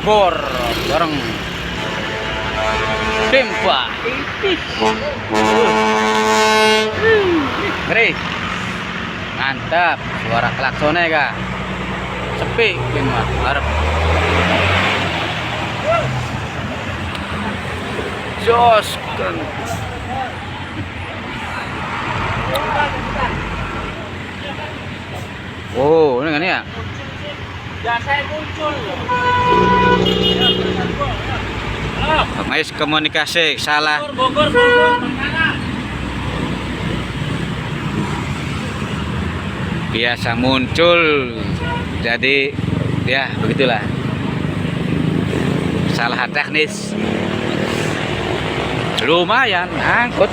Bogor bareng Demba. Ngeri. Mantap suara klaksonnya kak. Sepi gimana harap. Jos kan. Oh, ini kan ya? Ya saya muncul. Pengais komunikasi salah. Bogor, Pantura. Biasa muncul, jadi ya begitulah. Salah teknis. Lumayan angkut.